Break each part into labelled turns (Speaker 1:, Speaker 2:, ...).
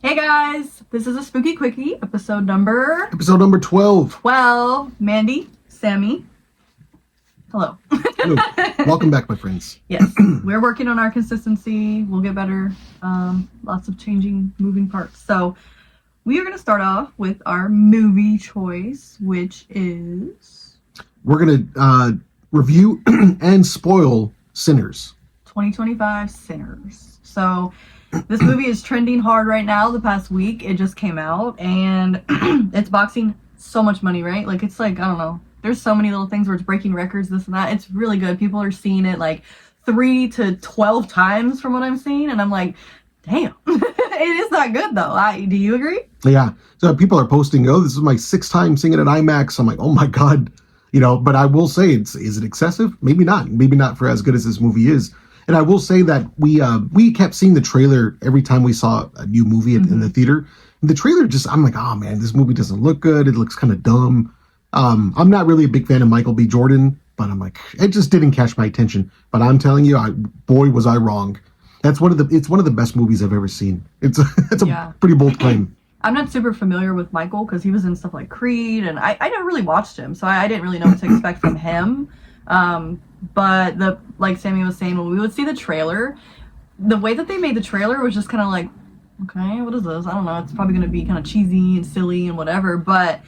Speaker 1: Hey guys, this is a spooky quickie, episode number
Speaker 2: 12.
Speaker 1: Well, Mandy, Sammy, hello.
Speaker 2: Hello. Welcome back, my friends.
Speaker 1: Yes, we're working on our consistency. We'll get better. Lots of moving parts. So we are going to start off with our movie choice, which is...
Speaker 2: We're going to review and spoil Sinners.
Speaker 1: 2025 Sinners. So this movie is trending hard right now. The past week, it just came out, and it's boxing so much money, right? Like, it's like, I don't know. There's so many little things where it's breaking records, this and that. It's really good. People are seeing it like 3 to 12 times from what I'm seeing, and I'm like, damn. It is that good, though. Do you agree?
Speaker 2: Yeah. So people are posting, this is my 6th time seeing it at IMAX. I'm like, oh my God. But I will say, is it excessive? Maybe not. Maybe not for as good as this movie is. And I will say that we kept seeing the trailer every time we saw a new movie in the theater. And the trailer I'm like, oh man, this movie doesn't look good. It looks kind of dumb. I'm not really a big fan of Michael B. Jordan, but I'm like, it just didn't catch my attention. But I'm telling you, boy, was I wrong. It's one of the best movies I've ever seen. It's a pretty bold claim.
Speaker 1: I'm not super familiar with Michael because he was in stuff like Creed, and I never really watched him, so I didn't really know what to expect from him. But like Sammy was saying, when we would see the trailer, the way that they made the trailer was just kind of like, okay, what is this? I don't know. It's probably going to be kind of cheesy and silly and whatever. But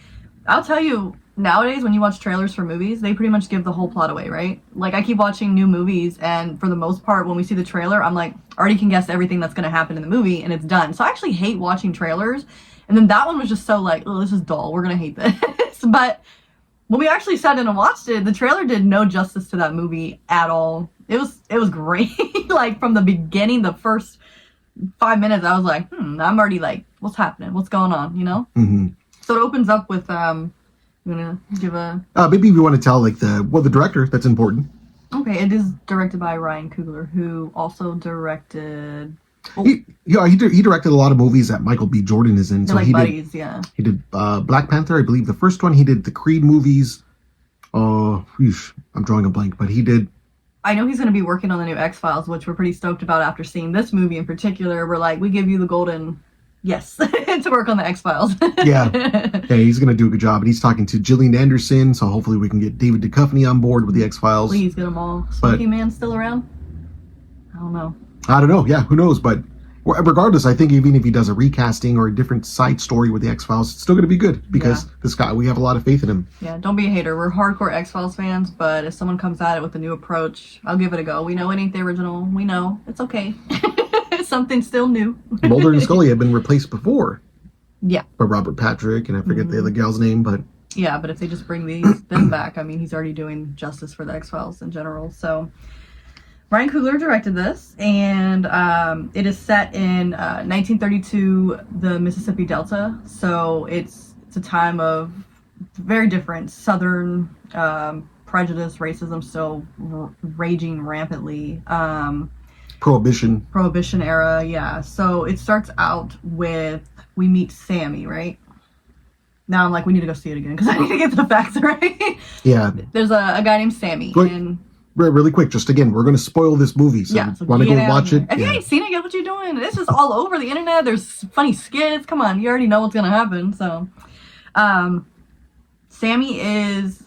Speaker 1: I'll tell you, nowadays when you watch trailers for movies, they pretty much give the whole plot away, right? Like, I keep watching new movies, and for the most part, when we see the trailer, I'm like, already can guess everything that's going to happen in the movie, and it's done. So I actually hate watching trailers. And then that one was just so like, oh, this is dull. We're going to hate this. But when we actually sat in and watched it, the trailer did no justice to that movie at all. It was great. Like, from the beginning, the first 5 minutes, I was like, I'm already like, what's happening? What's going on?
Speaker 2: Mm-hmm.
Speaker 1: So it opens up with, I'm gonna give a...
Speaker 2: maybe if you want to tell, like, the director, that's important.
Speaker 1: Okay, it is directed by Ryan Coogler, who also directed...
Speaker 2: He directed a lot of movies that Michael B. Jordan is in.
Speaker 1: So like buddies, yeah.
Speaker 2: He did Black Panther, I believe, the first one. He did the Creed movies. I'm drawing a blank, but he did...
Speaker 1: I know he's going to be working on the new X-Files, which we're pretty stoked about after seeing this movie in particular. We're like, we give you the golden yes to work on the X-Files.
Speaker 2: Yeah, he's going to do a good job. And he's talking to Gillian Anderson, so hopefully we can get David Duchovny on board with the X-Files.
Speaker 1: Please get them all. Smoky Man's still around? I don't know. Yeah,
Speaker 2: who knows? But regardless, I think even if he does a recasting or a different side story with the X-Files, it's still going to be good because this guy, we have a lot of faith in him.
Speaker 1: Yeah, don't be a hater. We're hardcore X-Files fans, but if someone comes at it with a new approach, I'll give it a go. We know it ain't the original. We know. It's okay. Something still new.
Speaker 2: Mulder and Scully have been replaced before.
Speaker 1: Yeah.
Speaker 2: By Robert Patrick, and I forget the other gal's name, but...
Speaker 1: Yeah, but if they just bring them back, I mean, he's already doing justice for the X-Files in general, so... Ryan Coogler directed this, and it is set in 1932, the Mississippi Delta. So it's a time of very different Southern prejudice, racism still raging rampantly. Prohibition era, yeah. So it starts out with, we meet Sammy, right? Now I'm like, we need to go see it again because I need to get the facts right.
Speaker 2: Yeah.
Speaker 1: There's a guy named Sammy. And
Speaker 2: really quick, just again, we're going to spoil this movie, so want to go watch it?
Speaker 1: If you ain't seen it yet, what you doing? It's just all over the internet. There's funny skits. Come on, you already know what's going to happen. So, Sammy is...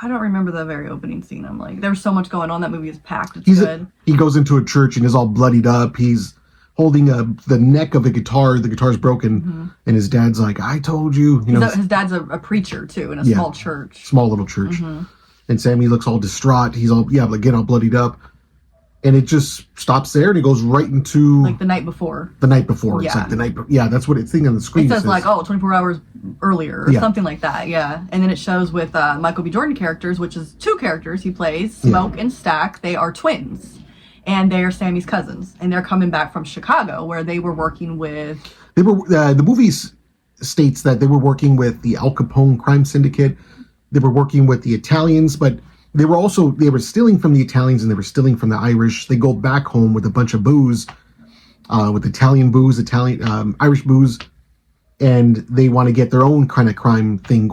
Speaker 1: I don't remember the very opening scene. I'm like, there's so much going on. That movie is packed. It's good.
Speaker 2: He goes into a church and is all bloodied up. He's holding the neck of a guitar. The guitar's broken, and his dad's like, I told you.
Speaker 1: His dad's a preacher, too, in a small church.
Speaker 2: Small little church. And Sammy looks all distraught. He's all, getting all bloodied up. And it just stops there, and it goes right into...
Speaker 1: Like the night before.
Speaker 2: Yeah. It's like the night... Yeah, that's what it's thinking on the screen.
Speaker 1: It says, 24 hours earlier, or something like that, yeah. And then it shows with Michael B. Jordan characters, which is 2 characters he plays, Smoke and Stack. They are twins. And they are Sammy's cousins. And they're coming back from Chicago, where they were working with...
Speaker 2: The movie states that they were working with the Al Capone crime syndicate. They were working with the Italians, but they were stealing from the Italians and they were stealing from the Irish. They go back home with a bunch of booze, with Italian booze, Irish booze, and they want to get their own kind of crime thing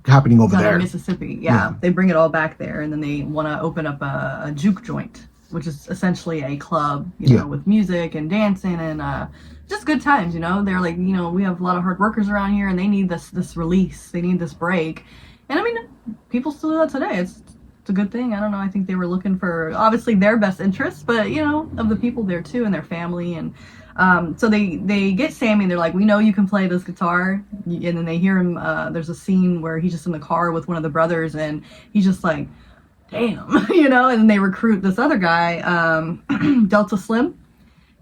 Speaker 2: happening over there.
Speaker 1: Mississippi, yeah. They bring it all back there, and then they want to open up a juke joint. which is essentially a club, you know, with music and dancing and just good times, you know. They're like, you know, we have a lot of hard workers around here and they need this release. They need this break. And I mean, people still do that today. It's a good thing. I don't know. I think they were looking for obviously their best interests, but you know, of the people there too and their family. And so they get Sammy and they're like, we know you can play this guitar. And then they hear him. There's a scene where he's just in the car with one of the brothers and he's just like, damn, you know. And then they recruit this other guy, Delta Slim.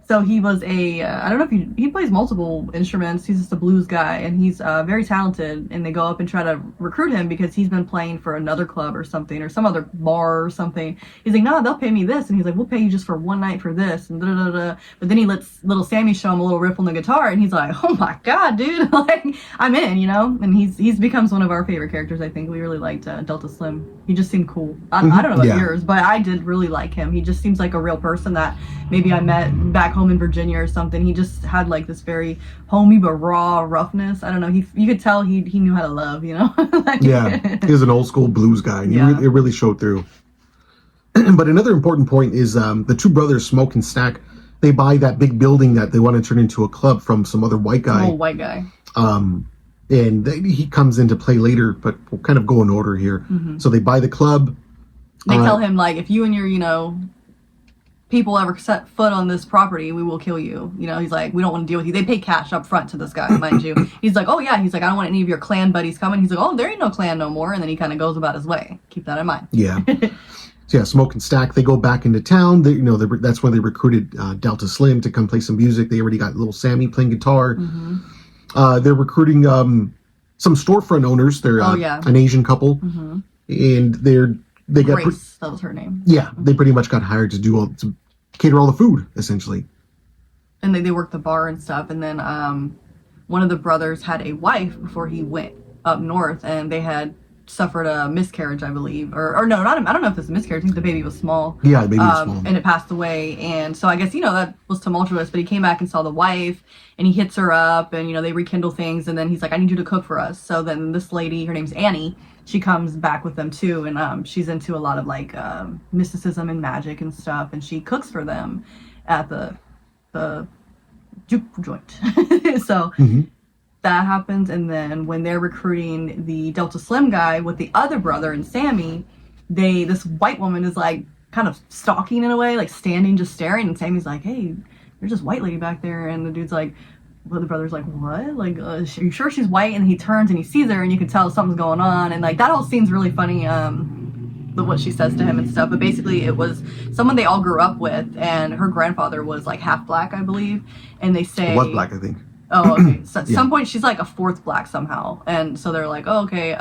Speaker 1: So he was I don't know if he plays multiple instruments. He's just a blues guy, and he's very talented. And they go up and try to recruit him because he's been playing for another club or something, or some other bar or something. He's like, no, they'll pay me this. And he's like, we'll pay you just for one night for this. And da-da-da-da. But then he lets little Sammy show him a little riff on the guitar, and he's like, oh my God, dude. Like, I'm in, you know? And he's becomes one of our favorite characters, I think. We really liked Delta Slim. He just seemed cool. I don't know about yours, but I did really like him. He just seems like a real person that maybe I met back home in Virginia or something. He just had like this very homey but raw roughness. I don't know. You could tell he knew how to love, you know? Like,
Speaker 2: yeah, he's an old school blues guy. And it really showed through. But another important point is the two brothers, Smoke and Stack, they buy that big building that they want to turn into a club from some other white guy.
Speaker 1: Old white guy.
Speaker 2: And he comes into play later, but we'll kind of go in order here. Mm-hmm. So they buy the club.
Speaker 1: They tell him, like, if you and your, you know, people ever set foot on this property, we will kill you. You know, he's like, we don't want to deal with you. They pay cash up front to this guy, mind you. He's like, oh yeah. He's like, I don't want any of your clan buddies coming. He's like, oh, there ain't no clan no more. And then he kind of goes about his way. Keep that in mind.
Speaker 2: Yeah. So yeah, Smoke and Stack, they go back into town. They, you know, that's when they recruited Delta Slim to come play some music. They already got little Sammy playing guitar. Mm-hmm. They're recruiting some storefront owners. They're an Asian couple. Mm-hmm. And they got
Speaker 1: Grace, that was her name.
Speaker 2: Yeah, they pretty much got hired to cater all the food, essentially.
Speaker 1: And they worked the bar and stuff. And then one of the brothers had a wife before he went up north, and they had suffered a miscarriage, I believe. Or no, I don't know if it's a miscarriage. I think the baby was small.
Speaker 2: Yeah, the baby was small.
Speaker 1: And it passed away. And so I guess, you know, that was tumultuous. But he came back and saw the wife, and he hits her up, and, you know, they rekindle things. And then he's like, I need you to cook for us. So then this lady, her name's Annie, she comes back with them too, and she's into a lot of like mysticism and magic and stuff, and she cooks for them at the juke joint. So that happens, and then when they're recruiting the Delta Slim guy with the other brother and Sammy, this white woman is like kind of stalking in a way, like standing just staring, and Sammy's like, hey, there's this white lady back there, and the dude's like, well, the brother's like, what? Like, are you sure she's white? And he turns and he sees her, and you can tell something's going on. And like that whole scene's really funny, what she says to him and stuff. But basically, it was someone they all grew up with, and her grandfather was like half black, I believe. And they say
Speaker 2: was black, I think.
Speaker 1: Oh, okay. So at some point, she's like a fourth black somehow, and so they're like, oh, okay.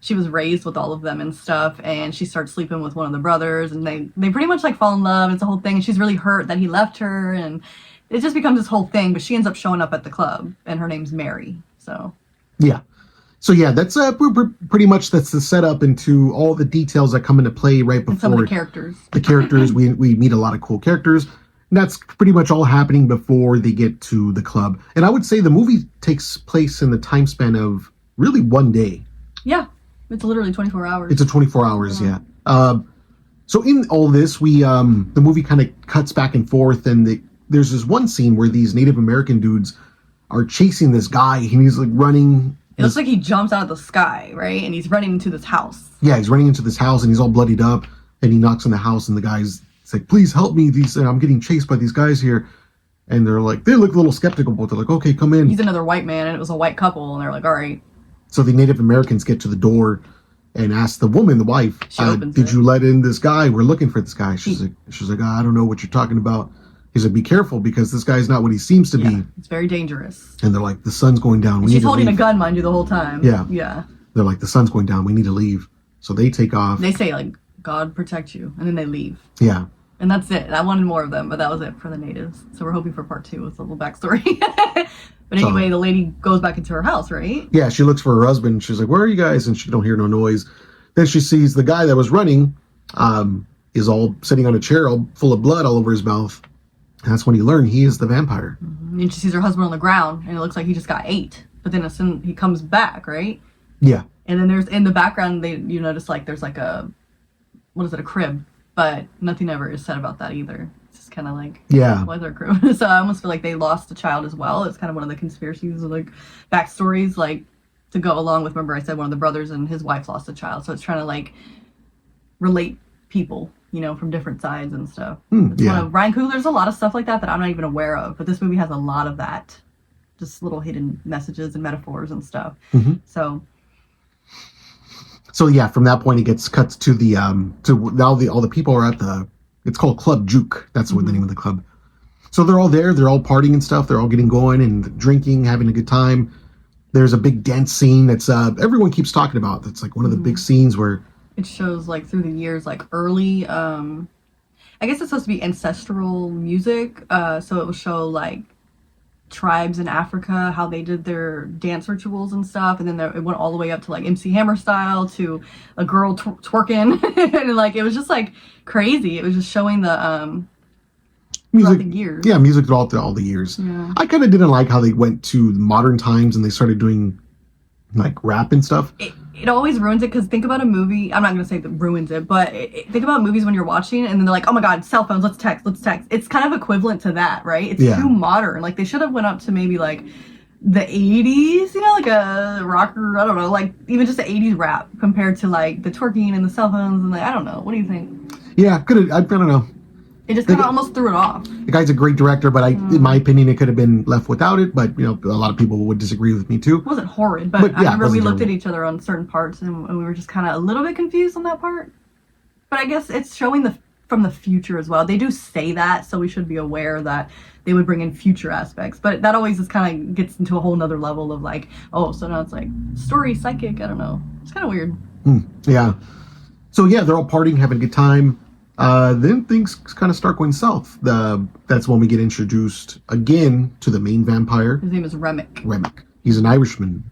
Speaker 1: She was raised with all of them and stuff, and she starts sleeping with one of the brothers, and they pretty much like fall in love. It's a whole thing, and she's really hurt that he left her, and it just becomes this whole thing. But she ends up showing up at the club, and her name's Mary. So
Speaker 2: yeah, that's pretty much that's the setup into all the details that come into play right before. And
Speaker 1: some of the characters.
Speaker 2: The characters, we meet a lot of cool characters. And that's pretty much all happening before they get to the club. And I would say the movie takes place in the time span of really one day.
Speaker 1: Yeah, it's literally 24 hours.
Speaker 2: It's a 24 hours, yeah. So in all this, the movie kind of cuts back and forth, and there's this one scene where these Native American dudes are chasing this guy, and he's like running.
Speaker 1: It looks like he jumps out of the sky, right? And he's running into this house.
Speaker 2: Yeah, he's running into this house, and he's all bloodied up, and he knocks on the house, and the guy's like, please help me. I'm getting chased by these guys here. And they look a little skeptical, but they're like, okay, come in.
Speaker 1: He's another white man, and it was a white couple, and they're like, all right.
Speaker 2: So the Native Americans get to the door and ask the woman, the wife, did you let in this guy? We're looking for this guy. She's like, I don't know what you're talking about. He's like, be careful, because this guy's not what he seems to be.
Speaker 1: It's very dangerous.
Speaker 2: And they're like, the sun's going down.
Speaker 1: She's holding a gun, mind you, the whole time.
Speaker 2: Yeah.
Speaker 1: Yeah.
Speaker 2: They're like, the sun's going down. We need to leave. So they take off.
Speaker 1: They say, like, God protect you. And then they leave.
Speaker 2: Yeah.
Speaker 1: And that's it. I wanted more of them, but that was it for the natives. So we're hoping for part 2 with a little backstory. But anyway, the lady goes back into her house, right?
Speaker 2: Yeah, she looks for her husband. She's like, where are you guys? And she don't hear no noise. Then she sees the guy that was running is all sitting on a chair, all full of blood all over his mouth. And that's when you learn he is the vampire.
Speaker 1: Mm-hmm. And she sees her husband on the ground, and it looks like he just got ate. But then as soon he comes back, right?
Speaker 2: Yeah.
Speaker 1: And then there's, in the background, you notice, like, there's like a crib but nothing ever is said about that either. It's just kind of like weather crew. So I almost feel like they lost a child as well. It's kind of one of the conspiracies or like backstories, like to go along with. Remember, I said one of the brothers and his wife lost a child, so it's trying to like relate people, you know, from different sides and stuff. Ryan Coogler, there's a lot of stuff like that I'm not even aware of, but this movie has a lot of that, just little hidden messages and metaphors and stuff.
Speaker 2: So yeah, from that point it gets cut to the to now all the people are at it's called Club Juke. That's what the name of the club. So they're all there, they're all partying and stuff, they're all getting going and drinking, having a good time. There's a big dance scene that's everyone keeps talking about. That's like one of the big scenes where
Speaker 1: it shows like through the years, like early I guess it's supposed to be ancestral music, so it will show like tribes in Africa, how they did their dance rituals and stuff, and then it went all the way up to like MC Hammer style to a girl twerking and like it was just like crazy. It was just showing the
Speaker 2: music,
Speaker 1: the years.
Speaker 2: Yeah, music throughout all the years.
Speaker 1: Yeah.
Speaker 2: I kind of didn't like how they went to modern times and they started doing like rap and stuff.
Speaker 1: It always ruins it, because think about a movie. I'm not going to say that ruins it, but think about movies when you're watching and then they're like, oh my god, cell phones, let's text. It's kind of equivalent to that, right? It's too modern. Like they should have went up to maybe like the 80s, you know, like a rocker, I don't know, like even just the 80s rap compared to like the twerking and the cell phones and like, I don't know. What do you think?
Speaker 2: Yeah, I don't know.
Speaker 1: It just kind of almost threw it off.
Speaker 2: The guy's a great director, but in my opinion, it could have been left without it. But, you know, a lot of people would disagree with me, too.
Speaker 1: It wasn't horrid, but I remember we looked at each other on certain parts, and we were just kind of a little bit confused on that part. But I guess it's showing from the future as well. They do say that, so we should be aware that they would bring in future aspects. But that always just kind of gets into a whole nother level of like, oh, so now it's like story, psychic, I don't know. It's kind of weird.
Speaker 2: Yeah. So, yeah, they're all partying, having a good time. Then things kind of start going south. That's when we get introduced again to the main vampire.
Speaker 1: His name is Remick.
Speaker 2: He's an Irishman.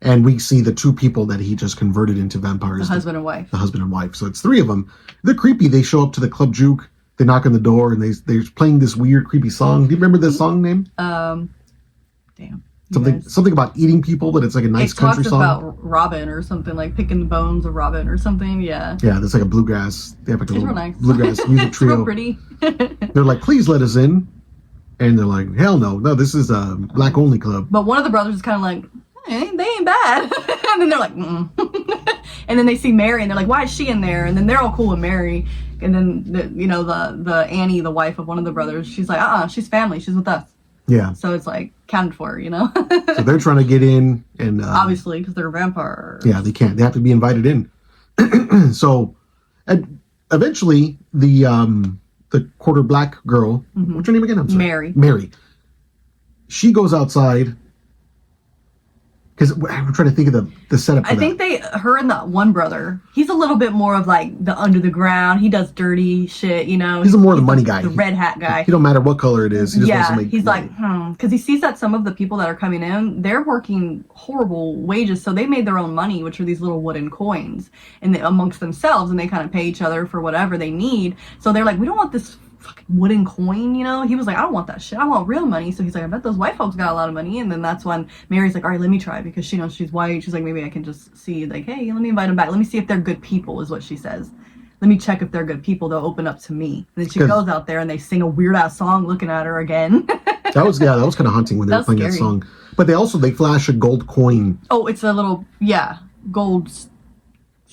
Speaker 2: And we see the two people that he just converted into vampires.
Speaker 1: The husband and wife.
Speaker 2: The husband and wife. So it's three of them. They're creepy. They show up to the Club Juke. They knock on the door and they're playing this weird, creepy song. Do you remember the song name?
Speaker 1: Damn.
Speaker 2: Something about eating people, but it's like a nice country song.
Speaker 1: It talks about Robin or something, like picking the bones of Robin or something, yeah.
Speaker 2: Yeah, there's like a bluegrass. They have like a
Speaker 1: it's real nice.
Speaker 2: Bluegrass music trio.
Speaker 1: It's real pretty.
Speaker 2: They're like, please let us in. And they're like, hell no. No, this is a black only club.
Speaker 1: But one of the brothers is kind of like, hey, they ain't bad. And then they're like, And then they see Mary and they're like, why is she in there? And then they're all cool with Mary. And then, the Annie, the wife of one of the brothers, she's like, she's family. She's with us.
Speaker 2: Yeah.
Speaker 1: So it's like counted for, you know?
Speaker 2: So they're trying to get in and...
Speaker 1: obviously, because they're vampires.
Speaker 2: Yeah, they can't. They have to be invited in. So eventually the quarter black girl, what's her name again? I'm sorry. Mary. She goes outside. Because I'm trying to think of the setup for
Speaker 1: I think her and the one brother, he's a little bit more of like the under the ground. He does dirty shit, you know.
Speaker 2: He's more the money guy.
Speaker 1: The red hat guy.
Speaker 2: He don't matter what color it is. He just wants to make
Speaker 1: he's
Speaker 2: money.
Speaker 1: like, because he sees that some of the people that are coming in, they're working horrible wages. So they made their own money, which are these little wooden coins, and amongst themselves, and they kind of pay each other for whatever they need. So they're like, we don't want this fucking wooden coin, you know. He was like, I don't want that shit, I want real money. So he's like, I bet those white folks got a lot of money. And then that's when Mary's like, all right, let me try, because she knows she's white. She's like, maybe I can just see, like, hey, let me invite them back, let me see if they're good people, is what she says. Let me check if they're good people, they'll open up to me. And then she goes out there and they sing a weird ass song looking at her again. that was kind of haunting when they were playing that song. But they flash a gold coin. Oh, it's a little gold,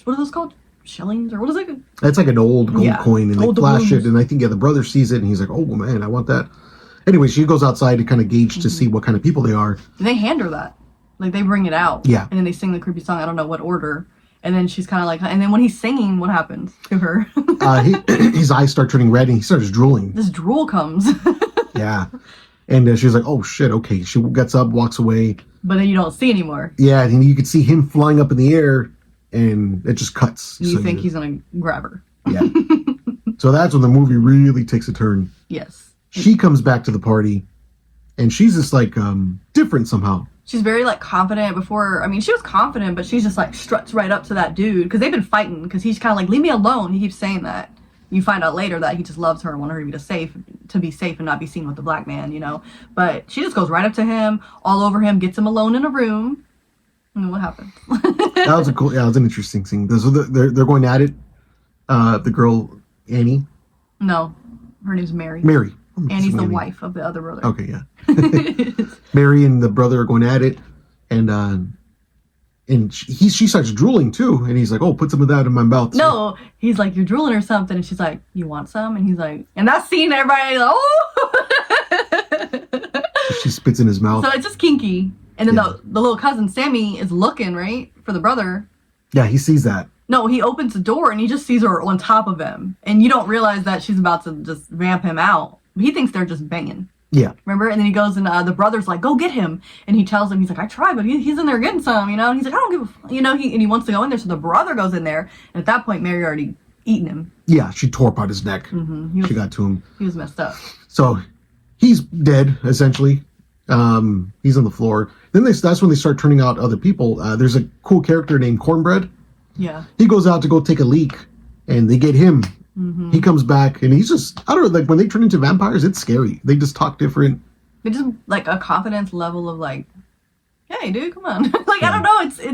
Speaker 1: what are those called? Shillings, or what is it?
Speaker 2: It's like an old gold coin, and they flash it, and I think the brother sees it, and he's like, oh man, I want that. Anyway, she goes outside to kind of gauge to see what kind of people they are.
Speaker 1: And they hand her that. Like, they bring it out.
Speaker 2: Yeah.
Speaker 1: And then they sing the creepy song, I don't know what order. And then she's kind of like, and then when he's singing, what happens to her?
Speaker 2: His eyes start turning red, and he starts drooling.
Speaker 1: This drool comes.
Speaker 2: Yeah. And she's like, oh shit, okay. She gets up, walks away.
Speaker 1: But then you don't see anymore.
Speaker 2: Yeah, and you can see him flying up in the air, and it just cuts.
Speaker 1: You think he's going to grab her.
Speaker 2: Yeah. So that's when the movie really takes a turn.
Speaker 1: Yes.
Speaker 2: She comes back to the party, and she's just like different somehow.
Speaker 1: She's very like confident before. I mean, she was confident, but she's just like struts right up to that dude, because they've been fighting, because he's kind of like, leave me alone. He keeps saying that. You find out later that he just loves her and wanted her to be safe and not be seen with the black man, you know. But she just goes right up to him, all over him, gets him alone in a room. And what happened? That
Speaker 2: was an interesting thing. So they're going at it. The girl, Annie?
Speaker 1: No, her name's Mary.
Speaker 2: Mary.
Speaker 1: Annie's the wife of the other brother.
Speaker 2: Okay, yeah. Mary and the brother are going at it, and she starts drooling too, and he's like, "Oh, put some of that in my mouth."
Speaker 1: No, he's like, "You're drooling or something," and she's like, "You want some?" And he's like, and that scene, everybody, like, oh.
Speaker 2: She spits in his mouth.
Speaker 1: So it's just kinky, and then the little cousin Sammy is looking right for the brother.
Speaker 2: Yeah, he sees that.
Speaker 1: No, he opens the door and he just sees her on top of him, and you don't realize that she's about to just vamp him out. He thinks they're just banging.
Speaker 2: Yeah.
Speaker 1: Remember? And then he goes and the brother's like, "Go get him." And he tells him, he's like, "I tried, but he's in there getting some, you know?" And he's like, "I don't give a you know, and he wants to go in there. So the brother goes in there. And at that point, Mary already eaten him.
Speaker 2: Yeah, she tore apart his neck.
Speaker 1: Mm-hmm.
Speaker 2: She got to him.
Speaker 1: He was messed up.
Speaker 2: So he's dead, essentially. He's on the floor. Then that's when they start turning out other people. There's a cool character named Cornbread.
Speaker 1: Yeah.
Speaker 2: He goes out to go take a leak, and they get him. Mm-hmm. He comes back, and he's just, I don't know, like when they turn into vampires, it's scary. They just talk different.
Speaker 1: They just, like, a confidence level of, like, "Hey, dude, come on." Like, yeah. I don't know,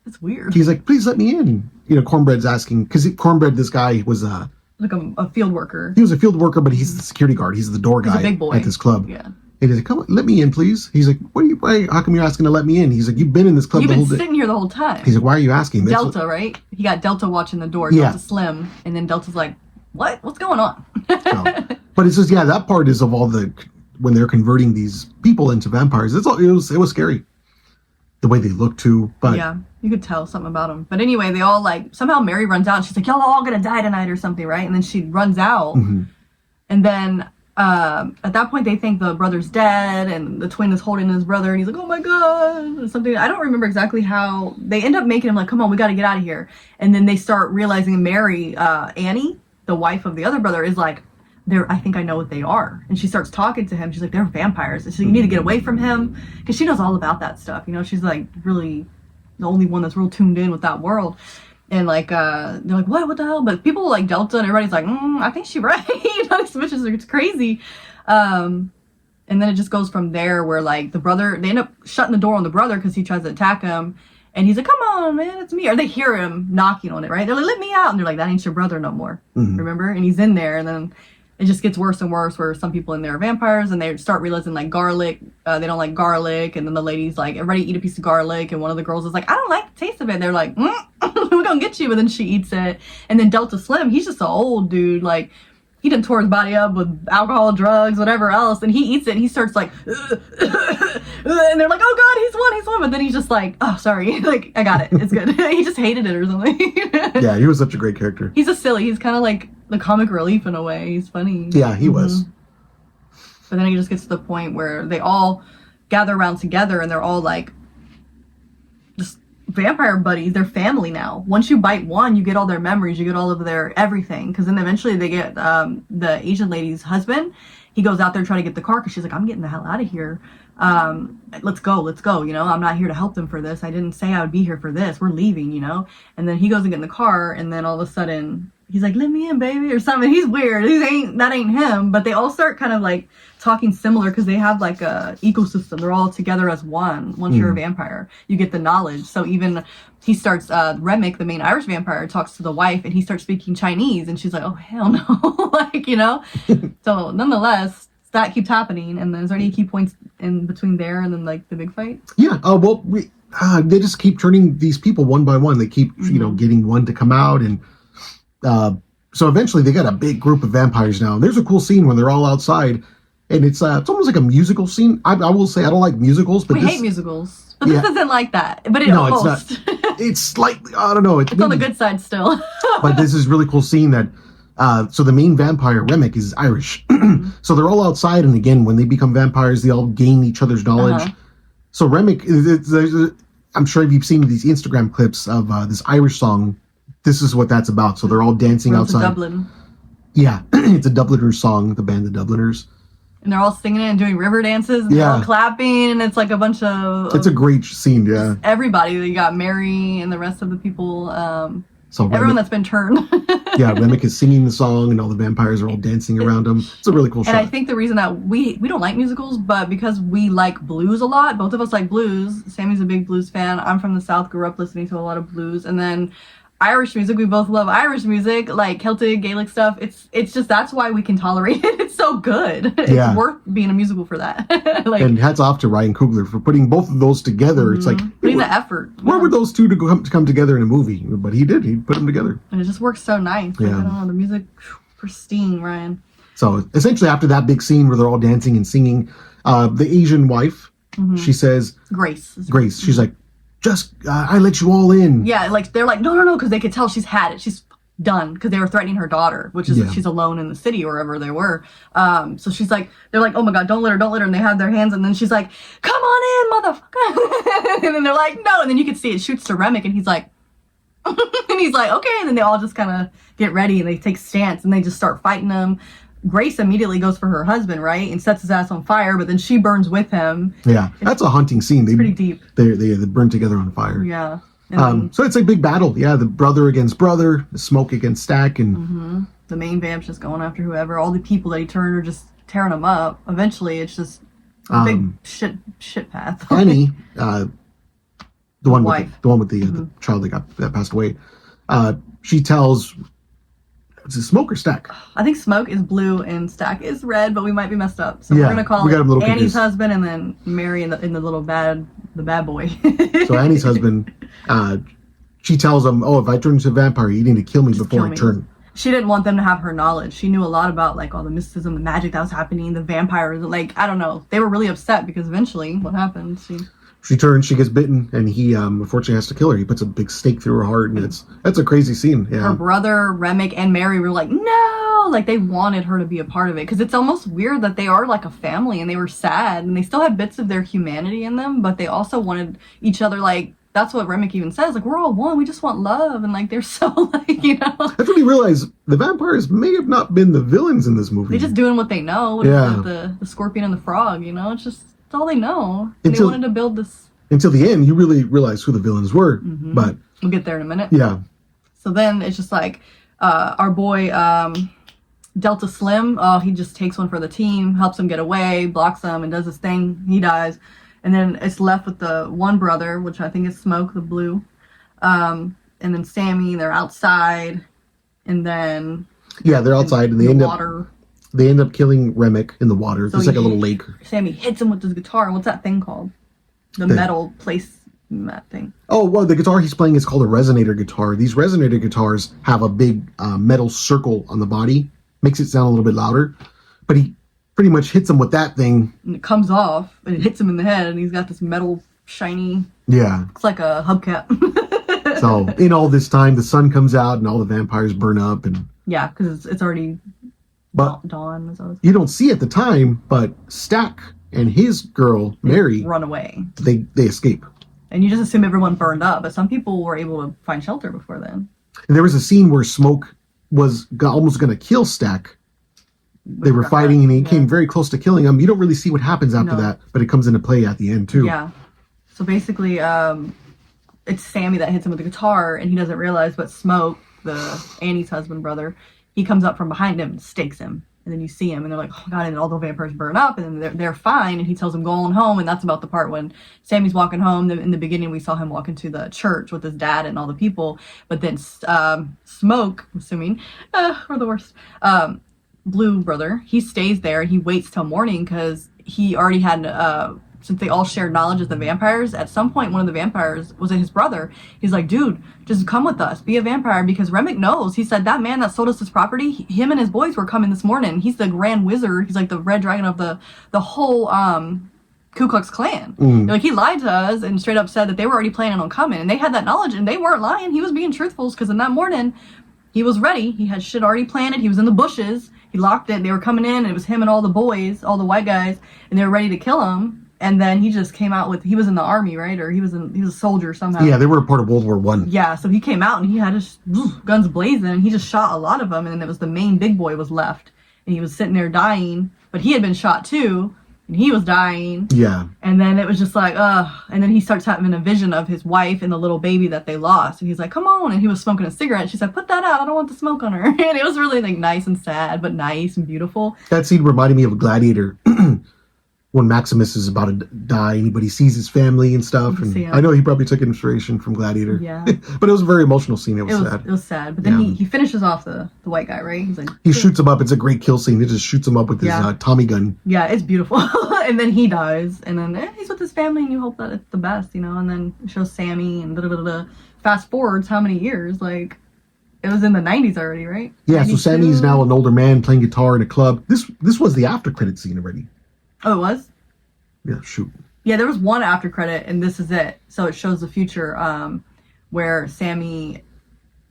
Speaker 1: it's weird.
Speaker 2: He's like, "Please let me in." You know, Cornbread's asking, because Cornbread, this guy was
Speaker 1: like a field worker.
Speaker 2: He was a field worker, but he's the security guard. He's the door guy.
Speaker 1: He's a big boy
Speaker 2: at this club.
Speaker 1: Yeah.
Speaker 2: And he's like, "Come on, let me in, please." He's like, why, how come you're asking to let me in? He's like, "You've been in this club
Speaker 1: You've
Speaker 2: the whole
Speaker 1: been
Speaker 2: day."
Speaker 1: sitting here the whole time.
Speaker 2: He's like, "Why are you asking?"
Speaker 1: Delta, right? He got Delta watching the door.
Speaker 2: Yeah.
Speaker 1: Delta Slim. And then Delta's like, "What? What's going on?"
Speaker 2: So, but it's just, yeah, that part is of all the, when they're converting these people into vampires, it was scary. The way they look too. But
Speaker 1: yeah, you could tell something about them. But anyway, they all like, somehow Mary runs out and she's like, "Y'all all gonna die tonight," or something, right? And then she runs out.
Speaker 2: Mm-hmm.
Speaker 1: And then at that point they think the brother's dead and the twin is holding his brother and he's like, "Oh my god," or something. I don't remember exactly how they end up making him like, "Come on, we gotta get out of here." And then they start realizing Mary, Annie, the wife of the other brother, is like, I think I know what they are. And she starts talking to him. She's like, "They're vampires." And she's like, "You need to get away from him." Because she knows all about that stuff. You know, she's like really the only one that's real tuned in with that world. And like, they're like, what the hell? But people like Delta and everybody's like, "I think she's right." You know, these bitches are, it's crazy. And then it just goes from there where like the brother, they end up shutting the door on the brother because he tries to attack him. And he's like, "Come on, man, it's me." Or they hear him knocking on it, right? They're like, "Let me out." And they're like, "That ain't your brother no more." Mm-hmm. Remember? And he's in there. And then it just gets worse and worse where some people in there are vampires and they start realizing like garlic, they don't like garlic. And then the lady's like, "Everybody eat a piece of garlic." And one of the girls is like, "I don't like the taste of it." And they're like, "We're gonna get you." And then she eats it. And then Delta Slim, he's just an old dude. Like, he done tore his body up with alcohol, drugs, whatever else. And he eats it and he starts like, and they're like, "Oh God, he's one. But then he's just like, "Oh, sorry." Like, "I got it. It's good." He just hated it or something.
Speaker 2: Yeah, he was such a great character.
Speaker 1: He's a silly. He's kind of like the comic relief in a way. He's funny.
Speaker 2: Yeah, he was.
Speaker 1: But then he just gets to the point where they all gather around together and they're all like just vampire buddies. They're family now. Once you bite one, you get all their memories. You get all of their everything. Because then eventually they get the Asian lady's husband. He goes out there trying to get the car because she's like, "I'm getting the hell out of here. Let's go. You know, I'm not here to help them for this. I didn't say I would be here for this. We're leaving, you know." And then he goes to get in the car and then all of a sudden he's like, "Let me in, baby," or something. He's weird. That ain't him. But they all start kind of like talking similar because they have like a ecosystem. They're all together as one. Once you're a vampire, you get the knowledge. So even he starts, Remick, the main Irish vampire, talks to the wife and he starts speaking Chinese and she's like, "Oh, hell no." Like, you know? So nonetheless, that keeps happening. And then is there any key points in between there and then like the big fight?
Speaker 2: Yeah. Well, they just keep turning these people one by one. They keep, you know, getting one to come out and, so eventually they got a big group of vampires now. And there's a cool scene when they're all outside, and it's almost like a musical scene. I will say I don't like musicals, but
Speaker 1: we hate musicals. But this isn't like that. But it almost.
Speaker 2: It's not. It's slightly, I don't know.
Speaker 1: It's on the good side still.
Speaker 2: But this is really cool scene that, so the main vampire, Remick, is Irish. So they're all outside, and again, when they become vampires, they all gain each other's knowledge. Uh-huh. So Remick, I'm sure you've seen these Instagram clips of this Irish song. This is what that's about. So they're all dancing outside.
Speaker 1: Dublin.
Speaker 2: Yeah, it's a Dubliners song, the band the Dubliners.
Speaker 1: And they're all singing it and doing river dances and they're all clapping and it's like a bunch of...
Speaker 2: It's a great scene, yeah.
Speaker 1: Everybody. You got Mary and the rest of the people. So everyone that's been turned.
Speaker 2: Yeah, Remick is singing the song and all the vampires are all dancing around him. It's a really cool shot.
Speaker 1: And I think the reason that we don't like musicals, but because we like blues a lot, both of us like blues. Sammy's a big blues fan. I'm from the South, grew up listening to a lot of blues. And then Irish music. We both love Irish music, like Celtic, Gaelic stuff. It's just that's why we can tolerate it. It's so good. It's worth being a musical for that. Like,
Speaker 2: and hats off to Ryan Coogler for putting both of those together. It's like
Speaker 1: putting the effort.
Speaker 2: Where were those two to come together in a movie? But he did. He put them together,
Speaker 1: and it just works so nice. Like, I don't know, the music, pristine, Ryan.
Speaker 2: So essentially, after that big scene where they're all dancing and singing, the Asian wife, she says,
Speaker 1: Grace.
Speaker 2: She's like, just I let you all in.
Speaker 1: Yeah, like they're like, no, because they could tell she's had it. She's done, because they were threatening her daughter, which is that she's alone in the city or wherever they were. So she's like, they're like, oh my god, don't let her, and they have their hands, and then she's like, come on in, motherfucker. And then they're like, no, and then you can see it shoots to Remick, and he's like, and he's like, okay, and then they all just kind of get ready and they take stance and they just start fighting them. Grace immediately goes for her husband, right, and sets his ass on fire, but then she burns with him.
Speaker 2: Yeah, that's a hunting scene.
Speaker 1: It's pretty deep.
Speaker 2: They burn together on fire.
Speaker 1: Yeah.
Speaker 2: So it's a big battle. Yeah, the brother against brother, the Smoke against Stack, and
Speaker 1: the main vamp's just going after whoever. All the people that he turned are just tearing them up. Eventually, it's just a big shit path.
Speaker 2: Annie, the one with the child that passed away, she tells. Is it Smoke or Stack?
Speaker 1: I think Smoke is blue and Stack is red, but we might be messed up. So we're gonna call it Annie's husband and then Mary in the little bad boy.
Speaker 2: So Annie's husband, she tells him, "Oh, if I turn into a vampire, you need to kill me before I turn."
Speaker 1: She didn't want them to have her knowledge. She knew a lot about like all the mysticism, the magic that was happening, the vampires. Like I don't know, they were really upset because eventually, what happened?
Speaker 2: She turns, she gets bitten, and he unfortunately has to kill her. He puts a big stake through her heart, and that's a crazy scene. Yeah.
Speaker 1: Her brother, Remick, and Mary were like, no! Like, they wanted her to be a part of it. Because it's almost weird that they are like a family, and they were sad, and they still had bits of their humanity in them, but they also wanted each other, like, that's what Remick even says, like, we're all one, we just want love, and like, they're so, like, you know.
Speaker 2: That's when you realize the vampires may have not been the villains in this movie.
Speaker 1: They're just doing what they know. The scorpion and the frog, you know? It's all they know. And they wanted to build this. Until
Speaker 2: the end, you really realize who the villains were, but...
Speaker 1: We'll get there in a minute.
Speaker 2: Yeah.
Speaker 1: So then it's just like, our boy, Delta Slim, he just takes one for the team, helps him get away, blocks him, and does his thing. He dies. And then it's left with the one brother, which I think is Smoke, the blue. And then Sammy, they're outside. And then...
Speaker 2: Yeah, they're outside, and they end up killing Remick in the water. So there's like a little lake.
Speaker 1: Sammy hits him with his guitar. What's that thing called? The metal placemat thing.
Speaker 2: Oh, well, the guitar he's playing is called a resonator guitar. These resonator guitars have a big metal circle on the body. Makes it sound a little bit louder. But he pretty much hits him with that thing.
Speaker 1: And it comes off, and it hits him in the head, and he's got this metal, shiny...
Speaker 2: Yeah.
Speaker 1: It's like a hubcap.
Speaker 2: So, in all this time, the sun comes out, and all the vampires burn up, and...
Speaker 1: Yeah, because it's already dawn.
Speaker 2: You don't see at the time, but Stack and his girl, Mary...
Speaker 1: run away.
Speaker 2: They escape.
Speaker 1: And you just assume everyone burned up, but some people were able to find shelter before then.
Speaker 2: And there was a scene where Smoke was almost going to kill Stack. They were fighting, and he came very close to killing him. You don't really see what happens after that, but it comes into play at the end, too.
Speaker 1: Yeah. So basically, it's Sammy that hits him with the guitar, and he doesn't realize, but Smoke, Annie's husband brother, he comes up from behind him and stakes him. And then you see him, and they're like, oh god, and all the vampires burn up, and then they're fine, and he tells them, go on home, and that's about the part when Sammy's walking home. In the beginning, we saw him walk into the church with his dad and all the people, but then Smoke, I'm assuming, we're the worst, Blue brother, he stays there, and he waits till morning, because he already had, since they all shared knowledge of the vampires, at some point, one of the vampires was his brother. He's like, dude, just come with us, be a vampire, because Remick knows. He said, that man that sold us this property, him and his boys were coming this morning. He's the grand wizard. He's like the red dragon of the whole Ku Klux Klan. Like, he lied to us and straight up said that they were already planning on coming, and they had that knowledge, and they weren't lying. He was being truthful, because in that morning, he was ready. He had shit already planned. He was in the bushes. He locked it. They were coming in, and it was him and all the boys, all the white guys, and they were ready to kill him. And then he just came out with, he was in the army, right? Or he was a soldier somehow.
Speaker 2: Yeah, they were a part of World War I.
Speaker 1: Yeah, so he came out and he had his guns blazing, and he just shot a lot of them, and then it was the main big boy was left. And he was sitting there dying, but he had been shot too, and he was dying.
Speaker 2: Yeah.
Speaker 1: And then it was just like, and then he starts having a vision of his wife and the little baby that they lost. And he's like, come on. And he was smoking a cigarette. She said, put that out. I don't want the smoke on her. And it was really like nice and sad, but nice and beautiful.
Speaker 2: That scene reminded me of Gladiator. when Maximus is about to die, anybody sees his family and stuff. And I know he probably took inspiration from Gladiator.
Speaker 1: Yeah.
Speaker 2: But it was a very emotional scene. It was sad.
Speaker 1: It was sad. But then he finishes off the white guy, right? He's like,
Speaker 2: he shoots him up. It's a great kill scene. He just shoots him up with his Tommy gun.
Speaker 1: Yeah, it's beautiful. And then he dies. And then he's with his family, and you hope that it's the best, you know? And then it shows Sammy and da-da-da-da. Fast forwards how many years? Like, it was in the 90s already, right?
Speaker 2: Yeah,
Speaker 1: 92?
Speaker 2: so Sammy's now an older man playing guitar in a club. This was the after credit scene already.
Speaker 1: Oh, it was?
Speaker 2: Yeah, shoot.
Speaker 1: Yeah, there was one after credit, and this is it. So it shows the future where Sammy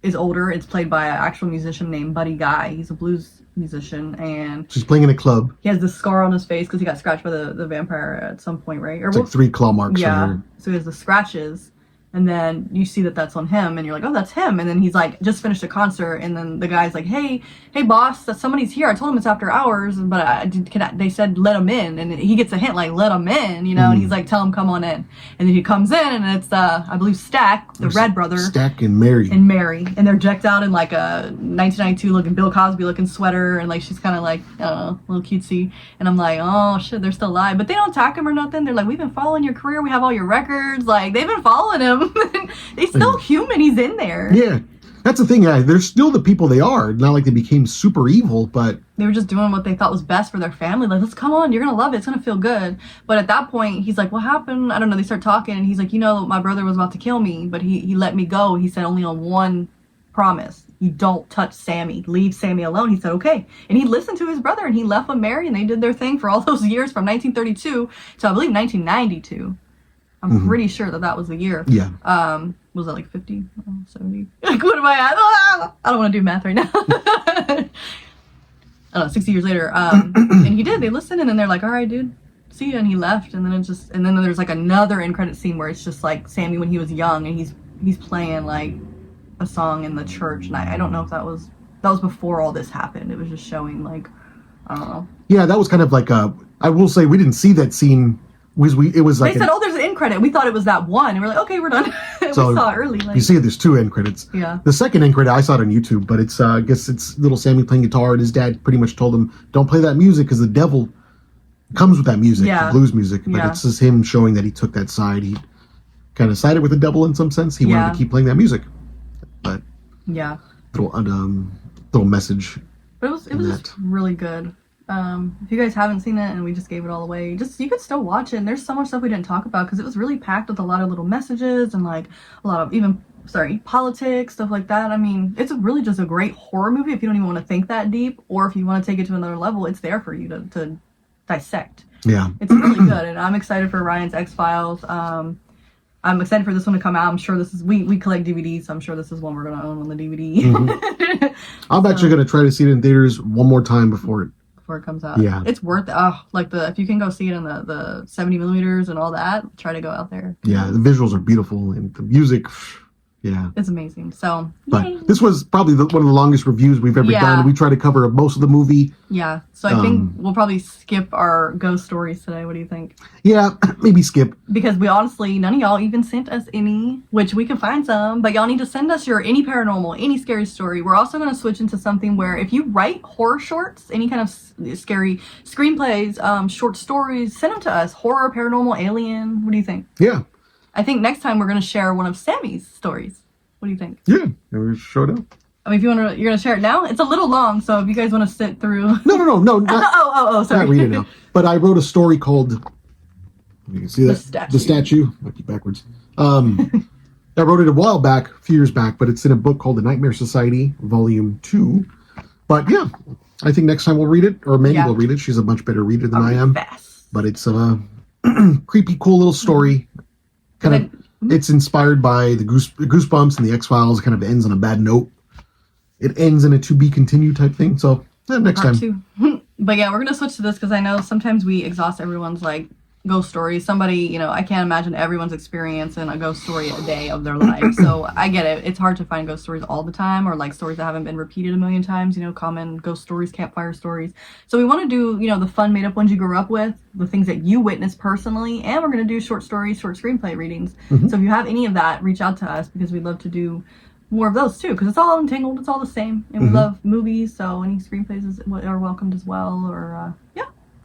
Speaker 1: is older. It's played by an actual musician named Buddy Guy. He's a blues musician, and
Speaker 2: she's playing in a club.
Speaker 1: He has this scar on his face because he got scratched by the vampire at some point, right?
Speaker 2: Or like 3 claw marks on her.
Speaker 1: So he has the scratches. And then you see that that's on him, and you're like, oh, that's him. And then he's like, just finished a concert, and then the guy's like, hey, boss, somebody's here. I told him it's after hours, but they said let him in. And he gets a hint, like, let him in, you know? And he's like, tell him, come on in. And then he comes in, and it's, I believe, Stack, the Red brother.
Speaker 2: Stack and Mary. And
Speaker 1: they're decked out in, like, a 1992-looking Bill Cosby-looking sweater, and, like, she's kind of, like, I don't know, a little cutesy. And I'm like, oh, shit, they're still alive. But they don't attack him or nothing. They're like, we've been following your career. We have all your records. Like, they've been following him. He's still human. He's in there.
Speaker 2: Yeah. That's the thing. Yeah, they're still the people they are. Not like they became super evil, but...
Speaker 1: They were just doing what they thought was best for their family. Like, let's come on. You're going to love it. It's going to feel good. But at that point, he's like, what happened? I don't know. They start talking, and he's like, you know, my brother was about to kill me, but he let me go. He said only on one promise. You don't touch Sammy. Leave Sammy alone. He said, okay. And he listened to his brother, and he left with Mary, and they did their thing for all those years from 1932 to, I believe, 1992. I'm pretty sure that was the year.
Speaker 2: Yeah.
Speaker 1: Was that like 50? 70? Like, what am I at? I don't want to do math right now. I don't know, 60 years later. And he did. They listened, and then they're like, all right, dude, see you. And he left. And then there's like another end credit scene where it's just like Sammy when he was young, and he's playing like a song in the church. And I don't know if that was before all this happened. It was just showing like, I don't know.
Speaker 2: Yeah, that was kind of like I will say we didn't see that scene. It was like
Speaker 1: they said, oh, there's an end credit. We thought it was that one, and we're like, okay, we're done.
Speaker 2: So
Speaker 1: we saw it early. Like,
Speaker 2: you see, there's 2 end credits.
Speaker 1: Yeah.
Speaker 2: The second end credit I saw it on YouTube, but it's I guess it's little Sammy playing guitar, and his dad pretty much told him, don't play that music because the devil comes with that music, the blues music. But it's just him showing that he took that side. He kind of sided with the devil in some sense. He wanted to keep playing that music, but little message.
Speaker 1: But it was just really good. If you guys haven't seen it and we just gave it all away, you could still watch it. And there's so much stuff we didn't talk about because it was really packed with a lot of little messages and like a lot of politics, stuff like that. I mean, it's really just a great horror movie if you don't even want to think that deep, or if you want to take it to another level, it's there for you to dissect.
Speaker 2: Yeah.
Speaker 1: It's really good, and I'm excited for Ryan's X-Files. I'm excited for this one to come out. I'm sure we collect DVDs, so I'm sure this is one we're going to own on the DVD.
Speaker 2: I'm actually going to try to see it in theaters one more time before it
Speaker 1: comes out.
Speaker 2: Yeah.
Speaker 1: It's worth it. If you can go see it in the 70 millimeters and all that, try to go out there.
Speaker 2: Yeah, the visuals are beautiful and the music, yeah.
Speaker 1: It's amazing. So,
Speaker 2: but this was probably one of the longest reviews we've ever done. We try to cover most of the movie.
Speaker 1: Yeah. So I think we'll probably skip our ghost stories today. What do you think?
Speaker 2: Yeah, maybe skip.
Speaker 1: Because we honestly, none of y'all even sent us any, which we can find some, but y'all need to send us any paranormal, any scary story. We're also going to switch into something where if you write horror shorts, any kind of scary screenplays, short stories, send them to us. Horror, paranormal, alien. What do you think?
Speaker 2: Yeah.
Speaker 1: I think next time we're going to share one of Sammy's stories. What do you think?
Speaker 2: Yeah, we showed up.
Speaker 1: I mean, if you're going to share it now, it's a little long, so if you guys want to sit through...
Speaker 2: No, not,
Speaker 1: sorry.
Speaker 2: Not read it now. But I wrote a story called... You can see that? The statue. Might be backwards. I wrote it a while back, a few years back, but it's in a book called The Nightmare Society, Volume 2. But yeah, I think next time we'll read it, or Mandy will read it. She's a much better reader than I am.
Speaker 1: Fast.
Speaker 2: But it's a creepy, cool little story. It's inspired by the Goosebumps and the X-Files. Kind of ends on a bad note. It ends in a to be continued type thing. So next
Speaker 1: Part
Speaker 2: time.
Speaker 1: 2. But yeah, we're gonna switch to this because I know sometimes we exhaust everyone's like ghost stories. Somebody, I can't imagine everyone's experiencing a ghost story a day of their life. So I get it. It's hard to find ghost stories all the time, or like stories that haven't been repeated a million times, common ghost stories, campfire stories. So we want to do, the fun made up ones you grew up with, the things that you witnessed personally, and we're going to do short stories, short screenplay readings. So if you have any of that, reach out to us because we'd love to do more of those too, because it's all entangled, it's all the same, and we love movies, so any screenplays are welcomed as well, or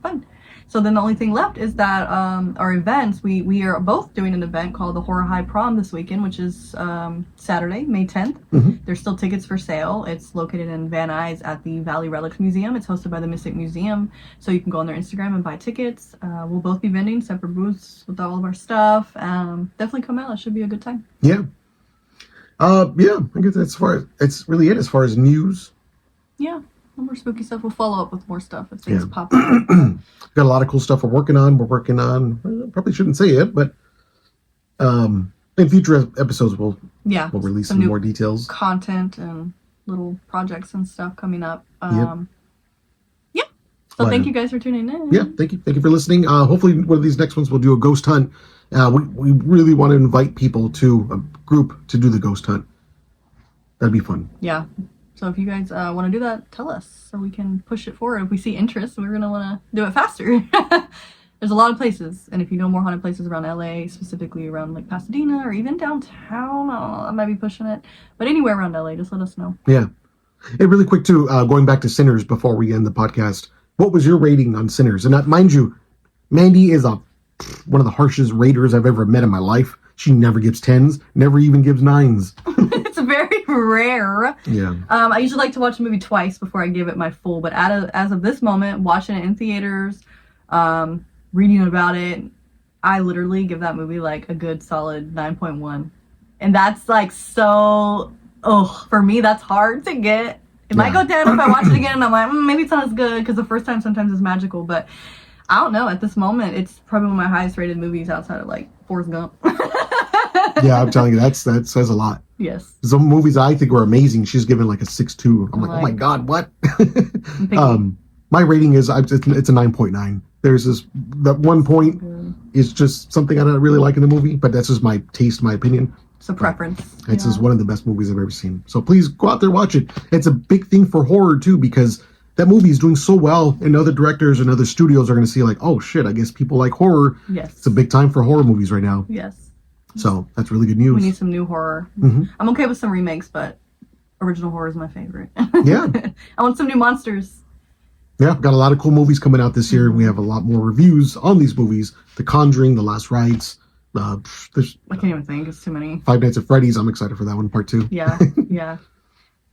Speaker 1: fun. So then the only thing left is that our events, we are both doing an event called the Horror High Prom this weekend, which is Saturday, May 10th. There's still tickets for sale. It's located in Van Nuys at the Valley Relics Museum. It's hosted by the Mystic Museum, so you can go on their Instagram and buy tickets. We'll both be vending separate booths with all of our stuff. Definitely come out. It should be a good time.
Speaker 2: Yeah. Yeah, I guess that's really it as far as news.
Speaker 1: Yeah. More spooky stuff. We'll follow up with more stuff if things pop up.
Speaker 2: Got a lot of cool stuff we're working on. Probably shouldn't say it, but in future episodes we'll release some more details,
Speaker 1: content, and little projects and stuff coming up. So thank you guys for tuning in.
Speaker 2: Yeah, thank you for listening. Hopefully one of these next ones we'll do a ghost hunt. We really want to invite people to a group to do the ghost hunt. That'd be fun.
Speaker 1: Yeah. So if you guys want to do that, tell us so we can push it forward. If we see interest, we're going to want to do it faster. There's a lot of places. And if you know more haunted places around LA, specifically around like Pasadena or even downtown, I don't know, I might be pushing it. But anywhere around LA, just let us know.
Speaker 2: Yeah. Hey, really quick too, going back to Sinners before we end the podcast, what was your rating on Sinners? And mind you, Mandy is one of the harshest raters I've ever met in my life. She never gives 10s, never even gives 9s.
Speaker 1: It's very rare.
Speaker 2: Yeah.
Speaker 1: I usually like to watch a movie twice before I give it my full, but as of this moment, watching it in theaters, reading about it, I literally give that movie like a good solid 9.1. And that's like for me, that's hard to get. It might go down if I watch it again and I'm like, maybe it's not as good because the first time sometimes is magical, but I don't know. At this moment, it's probably one of my highest rated movies outside of like Forrest Gump.
Speaker 2: Yeah, I'm telling you, that says a lot.
Speaker 1: Yes.
Speaker 2: Some movies I think were amazing, she's given like a 6.2. I'm like, oh my God, what? My rating is, it's a 9.9. There's that one point is just something I don't really like in the movie, but that's just my taste, my opinion.
Speaker 1: It's a preference.
Speaker 2: It's just one of the best movies I've ever seen. So please go out there, watch it. It's a big thing for horror too, because that movie is doing so well, and other directors and other studios are going to see like, oh shit, I guess people like horror.
Speaker 1: Yes.
Speaker 2: It's a big time for horror movies right now.
Speaker 1: Yes.
Speaker 2: So that's really good news.
Speaker 1: We need some new horror. I'm okay with some remakes, but original horror is my favorite.
Speaker 2: Yeah.
Speaker 1: I want some new monsters.
Speaker 2: Yeah, got a lot of cool movies coming out this year. We have a lot more reviews on these movies. The Conjuring, The Last Rites.
Speaker 1: I can't even think. It's too many.
Speaker 2: Five Nights at Freddy's. I'm excited for that one, part 2.
Speaker 1: Yeah, yeah.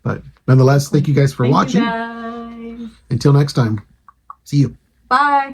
Speaker 2: But nonetheless, thank you guys for watching.
Speaker 1: You guys.
Speaker 2: Until next time, see you.
Speaker 1: Bye.